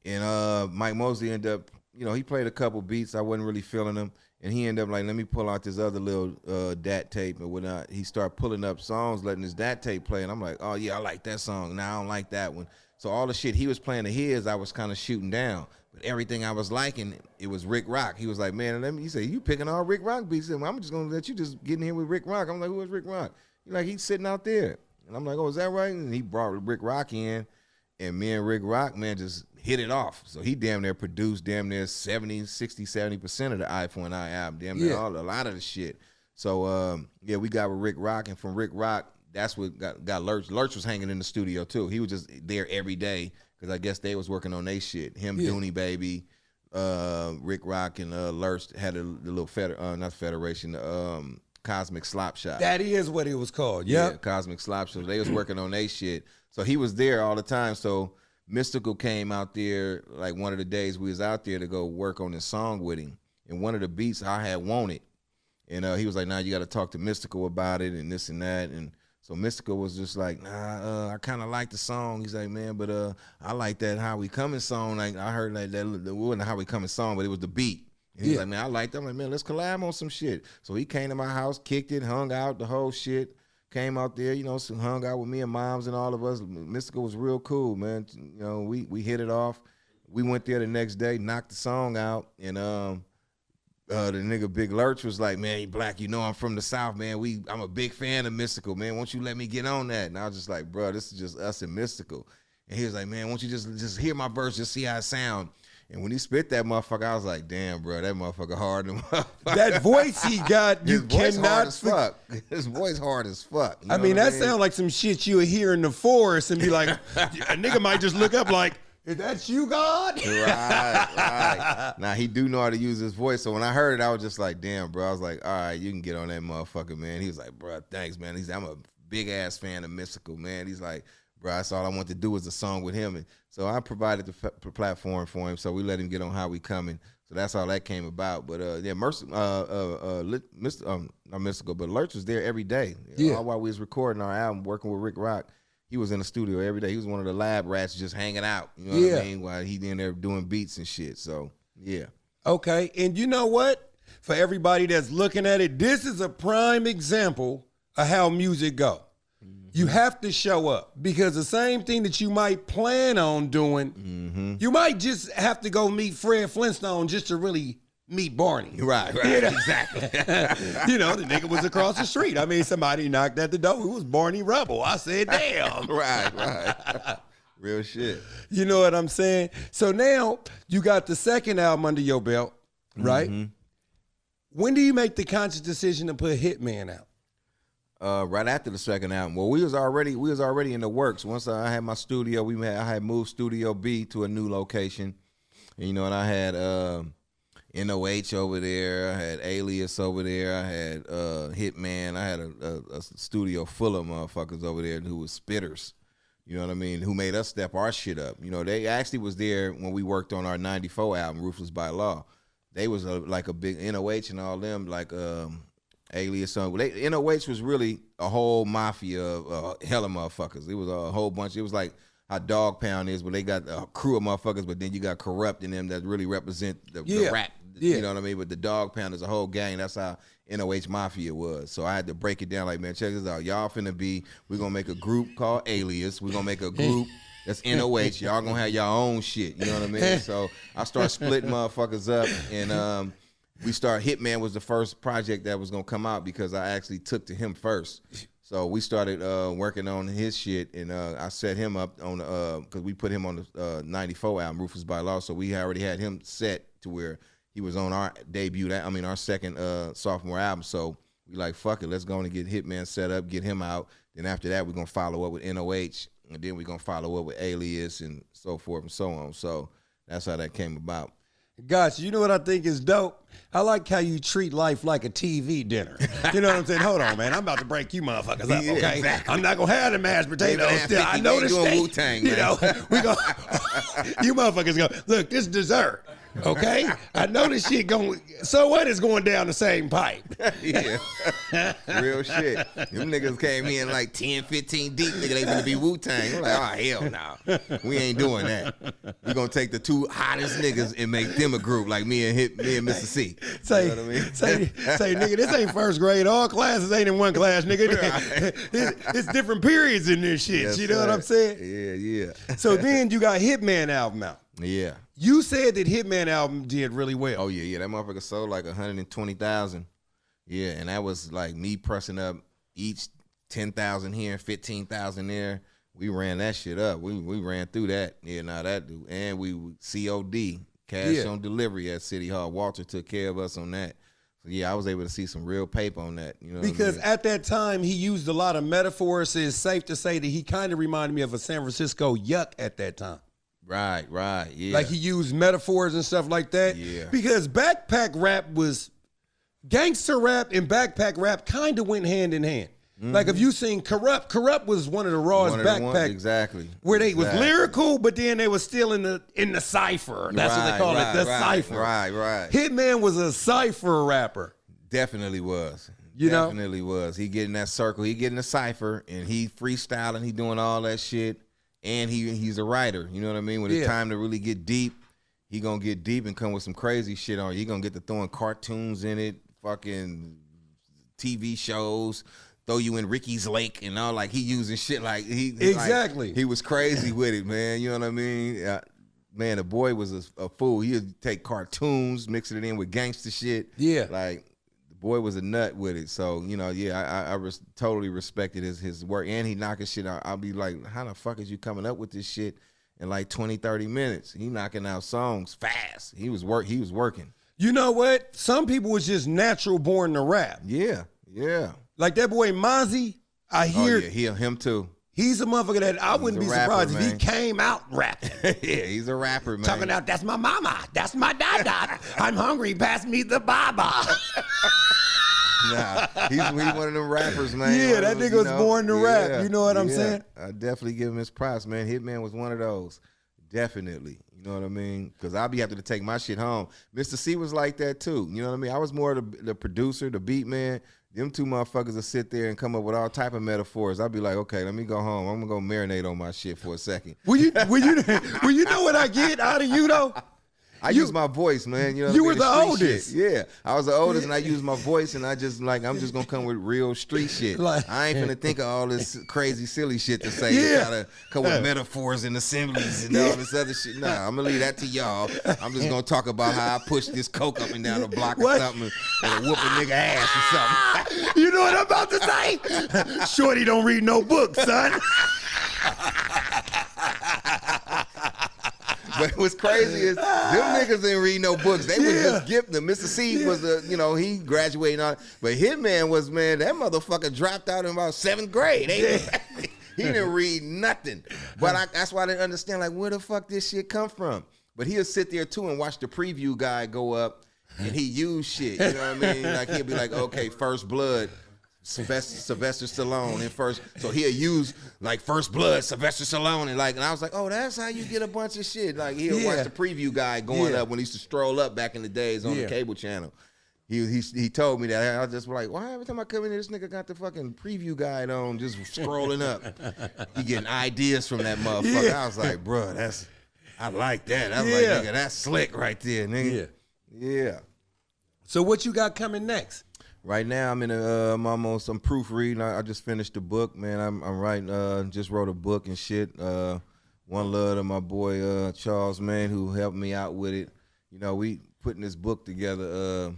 And Mike Mosley ended up, he played a couple beats. I wasn't really feeling them. And he ended up like, let me pull out this other little DAT tape. And when he started pulling up songs, letting his DAT tape play. And I'm like, oh, yeah, I like that song. Now I don't like that one. So all the shit he was playing of his, I was kind of shooting down. But everything I was liking, it was Rick Rock. He was like, man, he said, you picking all Rick Rock beats. I'm just going to let you just get in here with Rick Rock. I'm like, who is Rick Rock? He's like, he's sitting out there. And I'm like, oh, is that right? And he brought Rick Rock in. And me and Rick Rock, man, just hit it off. So he damn near produced 70% of the Eye for an Eye album. Damn near a lot of the shit. So, we got with Rick Rock. And from Rick Rock, that's what got Lurch. Lurch was hanging in the studio, too. He was just there every day because I guess they was working on their shit. Him, Dooney Baby, Rick Rock, and Lurch had the little, not Federation, Cosmic Slop Shop. That is what it was called, yeah. Cosmic Slop Shop. They was working on their shit. So he was there all the time. So Mystical came out there, like one of the days we was out there to go work on this song with him. And one of the beats I had wanted. And he was like, nah, you got to talk to Mystical about it and this and that. And so Mystical was just like, nah, I kind of like the song. He's like, man, but I like that How We Coming song. Like I heard like that it wasn't a How We Coming song, but it was the beat. And he was like, man, I like that. I'm like, man, let's collab on some shit. So he came to my house, kicked it, hung out, the whole shit. Came out there, hung out with me and Moms and all of us. Mystical was real cool, man. We hit it off. We went there the next day, knocked the song out, and the nigga Big Lurch was like, man, Black, I'm from the South, man. I'm a big fan of Mystical, man. Won't you let me get on that? And I was just like, bro, this is just us and Mystical. And he was like, man, won't you just hear my verse, just see how it sound. And when he spit that motherfucker, I was like, damn, bro, that motherfucker hard. That voice he got, you cannot. His voice hard as fuck. I mean, that sounds like some shit you would hear in the forest and be like, a nigga might just look up like, is that you, God? Right. Now, he do know how to use his voice. So when I heard it, I was just like, damn, bro. I was like, all right, you can get on that motherfucker, man. He was like, bro, thanks, man. I'm a big-ass fan of Mystical, man. He's like, bro. That's all I want to do is a song with him. And so I provided the platform for him. So we let him get on How We Coming. So that's how that came about. But yeah, not Mystical, but Lurch was there every day. All while we was recording our album, working with Rick Rock. He was in the studio every day. He was one of the lab rats just hanging out. You know what I mean? While he in there doing beats and shit. So, yeah. Okay. And you know what? For everybody that's looking at it, this is a prime example of how music go. You have to show up because the same thing that you might plan on doing, you might just have to go meet Fred Flintstone just to really meet Barney. Right, You know? exactly. You know, the nigga was across the street. I mean, somebody knocked at the door. It was Barney Rubble. I said, damn. Right. Real shit. You know what I'm saying? So now you got the second album under your belt, right? When do you make the conscious decision to put Hitman out? Right after the second album. Well, we was already in the works. Once I had my studio, I had moved Studio B to a new location. And, you know, and I had NOH over there, I had Alias over there, I had Hitman, I had a studio full of motherfuckers over there who was spitters. You know what I mean? Who made us step our shit up. You know, they actually was there when we worked on our 94 album, Ruthless by Law. They was like a big NOH and all them, like Alias song. NOH was really a whole mafia of hella motherfuckers. It was a whole bunch. It was like how Dog Pound is, but they got a crew of motherfuckers, but then you got Corrupt in them that really represent the rap. You know what I mean? But the Dog Pound is a whole gang. That's how NOH Mafia was. So I had to break it down like, man, check this out. Y'all finna we're gonna make a group called Alias. We're gonna make a group that's NOH. Y'all gonna have y'all own shit. You know what I mean? So I start splitting motherfuckers up, and Hitman was the first project that was gonna come out because I actually took to him first. So we started working on his shit, and I set him up on because we put him on the 94 album, Ruthless by Law. So we already had him set to where he was on our debut, our second sophomore album. So we like, fuck it, let's go and get Hitman set up, get him out. Then after that, we're going to follow up with NOH, and then we're going to follow up with Alias and so forth and so on. So that's how that came about. Gotcha. You know what I think is dope? I like how you treat life like a TV dinner. You know what I'm saying? Hold on, man. I'm about to break you motherfuckers up, okay? Exactly. I'm not going to have the mashed potatoes still. I know the steak. Wu-Tang, you know, we go. You motherfuckers go, look, this dessert. Okay, I know this shit going. So what is going down the same pipe? Yeah, real shit. Them niggas came in like 10, 15 deep. Nigga, they gonna be Wu-Tang. I'm like, oh hell no, we ain't doing that. We gonna take the two hottest niggas and make them a group like me and Mr. C. Say, you know what I mean? say, nigga, this ain't first grade. All classes ain't in one class, nigga. It's different periods in this shit. Yes, you know what I'm saying? Yeah. So then you got Hitman album out. Yeah. You said that Hitman album did really well. Oh yeah. That motherfucker sold like 120,000. Yeah, and that was like me pressing up each 10,000 here and 15,000 there. We ran that shit up. We ran through that. Yeah, now that dude. And we COD, cash on delivery at City Hall. Walter took care of us on that. So yeah, I was able to see some real paper on that. You know, because at that time he used a lot of metaphors. So it's safe to say that he kind of reminded me of a San Francisco Yuck at that time. Right, yeah. Like he used metaphors and stuff like that. Yeah. Because backpack rap was, gangster rap and backpack rap kind of went hand in hand. Mm-hmm. Like if you seen Corrupt was one of the rawest backpack. Exactly. Where they was lyrical, but then they was still in the cipher. That's what they call it, the cipher. Right. Hitman was a cipher rapper. Definitely was. Definitely was. He getting that circle, he getting the cipher, and he freestyling, he doing all that shit. And he's a writer, you know what I mean? When it's time to really get deep, he gonna get deep and come with some crazy shit on. He gonna get to throwing cartoons in it, fucking TV shows, throw you in Ricky's Lake and all. Like he using shit like exactly. Like, he was crazy with it, man. You know what I mean? Man, the boy was a fool. He'd take cartoons, mixing it in with gangster shit. Yeah, like. Boy was a nut with it. So, you know, yeah, I totally respected his work. And he knocking shit out. I'll be like, how the fuck is you coming up with this shit in like 20, 30 minutes? He knocking out songs fast. He was working. You know what? Some people was just natural born to rap. Yeah. Like that boy Mozzie, I hear. Oh, yeah, him too. He's a motherfucker that I wouldn't be surprised if he came out rapping. Yeah, he's a rapper, man. Talking out, that's my mama, that's my dada. I'm hungry, pass me the baba. He's one of them rappers, man. Yeah, that nigga was born to rap. You know what I'm saying? I definitely give him his props, man. Hitman was one of those. Definitely. You know what I mean? Because I'll be having to take my shit home. Mr. C was like that too. You know what I mean? I was more the producer, the beat man. Them two motherfuckers will sit there and come up with all type of metaphors. I'll be like, okay, let me go home. I'm gonna go marinate on my shit for a second. Will you know what I get out of you though? I use my voice, man. You know, you were the oldest. Shit. Yeah, I was the oldest, and I use my voice, and I just I'm just gonna come with real street shit. Like, I ain't finna think of all this crazy, silly shit to say. Yeah, try to come with metaphors and assemblies and all this other shit. Nah, I'm gonna leave that to y'all. I'm just gonna talk about how I push this coke up and down the block or something, and whoop a nigga ass or something. You know what I'm about to say? Shorty don't read no books, son. But what's crazy is them niggas didn't read no books. They was just gifting them. Mr. C was he graduated on, but Hitman was, man, that motherfucker dropped out in about 7th grade. He didn't read nothing. But that's why I didn't understand, like, where the fuck this shit come from? But he'll sit there too and watch the preview guy go up and he use shit. You know what I mean? Like, he'll be like, okay, First Blood. Sylvester Stallone in first, so he'll use like First Blood, Sylvester Stallone, and I was like, oh, that's how you get a bunch of shit. Like, he'll watch the preview guy going up when he used to stroll up back in the days on the cable channel. He told me that. I was just like, why every time I come in here, this nigga got the fucking preview guide on, just scrolling up. He getting ideas from that motherfucker. I was like, bro, I like that. I was like, nigga, that's slick right there, nigga. Yeah. So what you got coming next? Right now, I'm proofreading. I just finished the book, man. I'm writing. Just wrote a book and shit. One love to my boy Charles, man, who helped me out with it. You know, we putting this book together.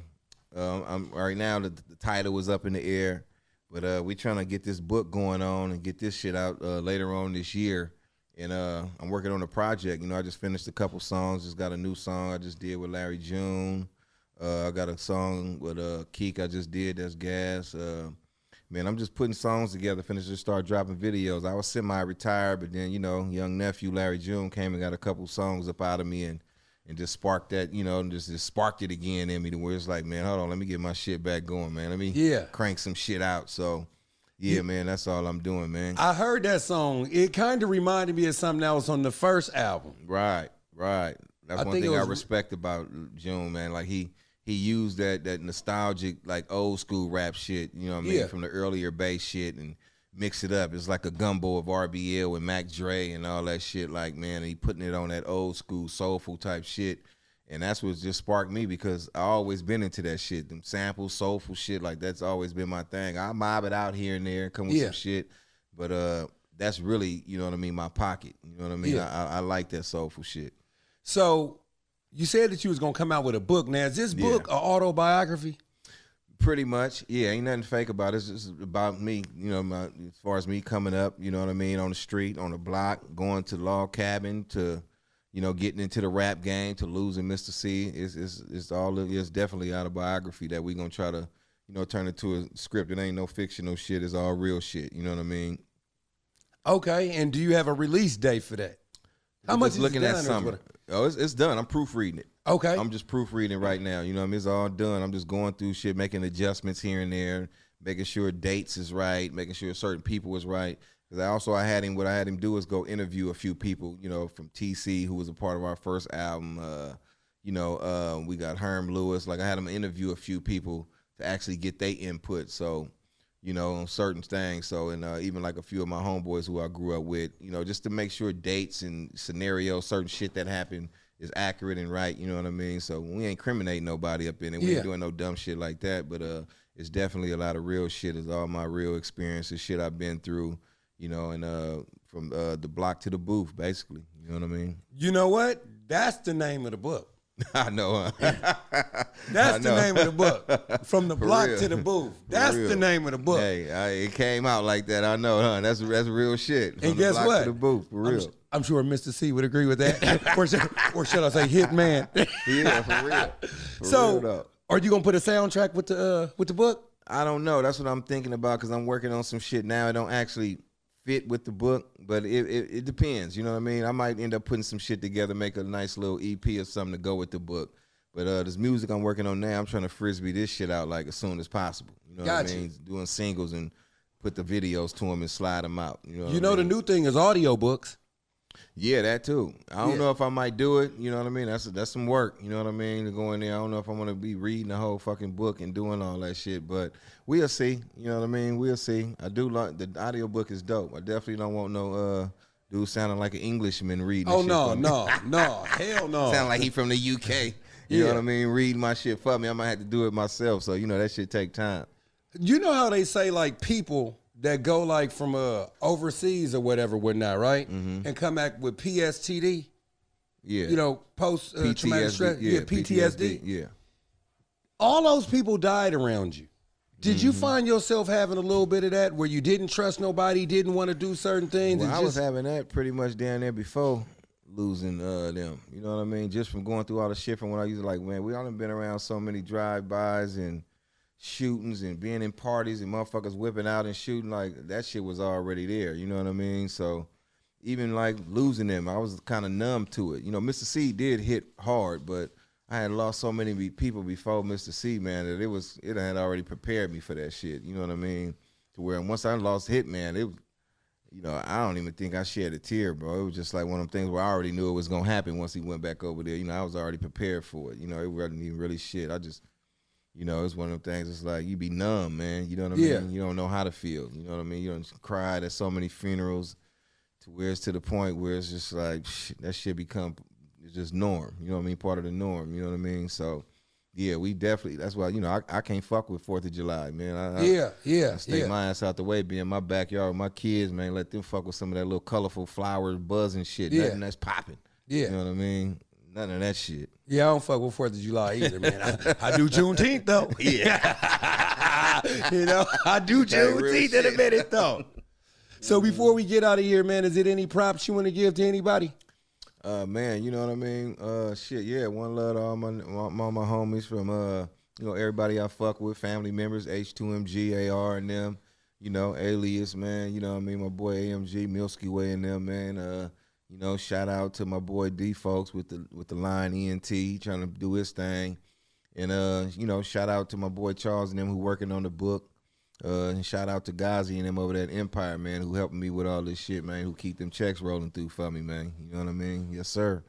I'm right now. The title was up in the air, but we trying to get this book going on and get this shit out later on this year. And I'm working on a project. You know, I just finished a couple songs. Just got a new song I just did with Larry June. I got a song with Keek I just did, that's gas. Man, I'm just putting songs together, to start dropping videos. I was semi-retired, but then, young nephew Larry June came and got a couple songs up out of me and just sparked that, just sparked it again in me to where it's like, man, hold on, let me get my shit back going, man. Let me crank some shit out. So, man, that's all I'm doing, man. I heard that song. It kind of reminded me of something else on the first album. Right. That's one thing I respect about June, man. Like, he used that nostalgic, like, old school rap shit, you know what I mean, from the earlier bass shit and mix it up. It's like a gumbo of RBL with Mac Dre and all that shit. Like, man, he putting it on that old school soulful type shit. And that's what just sparked me because I always been into that shit. Them samples, soulful shit, like that's always been my thing. I mob it out here and there, come with some shit. But that's really, you know what I mean, my pocket. You know what I mean? I like that soulful shit. So you said that you was going to come out with a book. Now, is this book an autobiography? Pretty much, ain't nothing fake about it. It's just about me, as far as me coming up, you know what I mean, on the street, on the block, going to the log cabin, to, getting into the rap game, to losing Mr. C. It's definitely autobiography that we going to try to, turn into a script. It ain't no fictional shit. It's all real shit. You know what I mean? Okay, and do you have a release date for that? How much is looking at summer? Oh, it's done. I'm proofreading it. Okay. I'm just proofreading right now. You know what I mean? It's all done. I'm just going through shit, making adjustments here and there, making sure dates is right, making sure certain people is right. Because what I had him do is go interview a few people, from TC, who was a part of our first album. We got Herm Lewis. Like, I had him interview a few people to actually get their input. So, on certain things. So, and even like a few of my homeboys who I grew up with, just to make sure dates and scenarios, certain shit that happened is accurate and right. You know what I mean? So we ain't incriminating nobody up in it. We ain't doing no dumb shit like that. But it's definitely a lot of real shit. It's all my real experiences, shit I've been through, and from the block to the booth, basically. You know what I mean? You know what? That's the name of the book. I know. That's the name of the book. From the block to the booth. That's the name of the book. Hey, it came out like that. I know, huh? That's real shit. And guess what? To the booth, for real. I'm sure Mr. C would agree with that. or should I say Hitman? Yeah, for real. So, are you gonna put a soundtrack with the book? I don't know. That's what I'm thinking about because I'm working on some shit now. It don't actually fit with the book, but it depends. You know what I mean? I might end up putting some shit together, make a nice little EP or something to go with the book. But this music I'm working on now, I'm trying to frisbee this shit out like as soon as possible. You know what I mean? Doing singles and put the videos to them and slide them out. You know the new thing is audiobooks. Yeah, that too. I don't know if I might do it. You know what I mean? That's some work. You know what I mean? To go in there. I don't know if I'm gonna be reading the whole fucking book and doing all that shit. But we'll see. You know what I mean? We'll see. I do like the audiobook is dope. I definitely don't want no dude sounding like an Englishman reading. Oh no, hell no. Sound like he from the UK. You know what I mean? Reading my shit for me. I might have to do it myself. So that shit take time. You know how they say like people that go like from overseas or whatnot, right? Mm-hmm. And come back with PSTD. Yeah. Post traumatic stress. Yeah, PTSD. Yeah. All those people died around you. Did you find yourself having a little bit of that where you didn't trust nobody, didn't want to do certain things? Well, I was having that pretty much down there before losing them. You know what I mean? Just from going through all the shit from when I used to man, we all done been around so many drive-bys and shootings and being in parties and motherfuckers whipping out and shooting, that shit was already there, you know what I mean? So even losing them, I was kind of numb to it. Mr. C did hit hard, but I had lost so many people before Mr. C, man, that it had already prepared me for that shit, you know what I mean? To where once I lost Hitman, I don't even think I shed a tear, bro. It was just like one of them things where I already knew it was going to happen once he went back over there. I was already prepared for it. It wasn't even really shit. I just... it's one of them things. It's like you be numb, man. You know what I mean? You don't know how to feel. You know what I mean? You don't cried at so many funerals to where it's to the point where it's just like that shit become just norm. You know what I mean? Part of the norm. You know what I mean? So yeah, we definitely. That's why I can't fuck with 4th of July, man. I stay my ass out the way, be in my backyard with my kids, man. Let them fuck with some of that little colorful flowers, buzz and shit. Nothing that's popping. Yeah, you know what I mean? None of that shit. Yeah, I don't fuck with 4th of July either, man. I do Juneteenth, though. Yeah. I do Juneteenth in a minute, though. So before we get out of here, man, is it any props you want to give to anybody? Man, you know what I mean? Shit, yeah. One love to all my homies from, everybody I fuck with, family members, H2MG, AR and them, Alias, man. You know what I mean? My boy AMG, Milky Way and them, man. Shout out to my boy D folks with the line ENT trying to do his thing. And shout out to my boy Charles and them who working on the book. And shout out to Ghazi and them over at Empire, man, who helping me with all this shit, man, who keep them checks rolling through for me, man. You know what I mean? Yes, sir.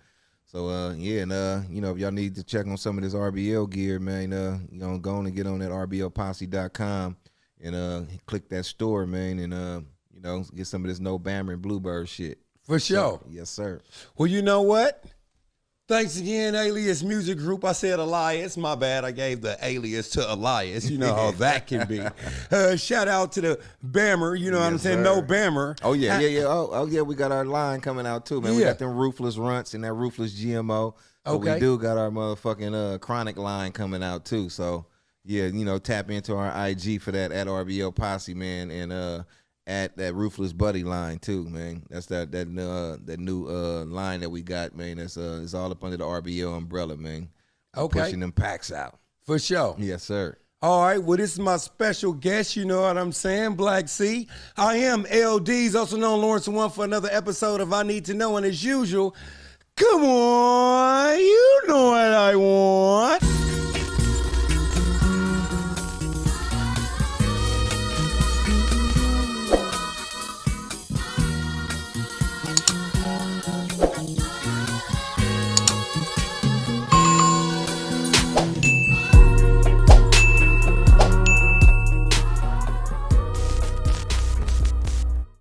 So if y'all need to check on some of this RBL gear, man, go on and get on that RBLposse.com and click that store, man, and get some of this No Bammer and Bluebird shit. For sure. So, yes, sir. Well, you know what? Thanks again, Alias Music Group. I said Elias. My bad. I gave the alias to Elias. You know how that can be. Shout out to the Bammer. You know what I'm saying? Sir. No Bammer. Oh, yeah. Oh, yeah. We got our line coming out, too, man. We got them Ruthless Runts and that Ruthless GMO. But we do got our motherfucking Chronic line coming out, too. So, yeah, tap into our IG for that at RBL Posse, man. And, at that Ruthless Buddy line too, man. That's that new line that we got, man. That's it's all up under the RBL umbrella, man. Pushing them packs out. For sure. Yes, sir. All right, well, this is my special guest, you know what I'm saying, Black C. I am L-Deez, also known Lawrence One, for another episode of I Need to Know, and as usual, come on, you know what I want.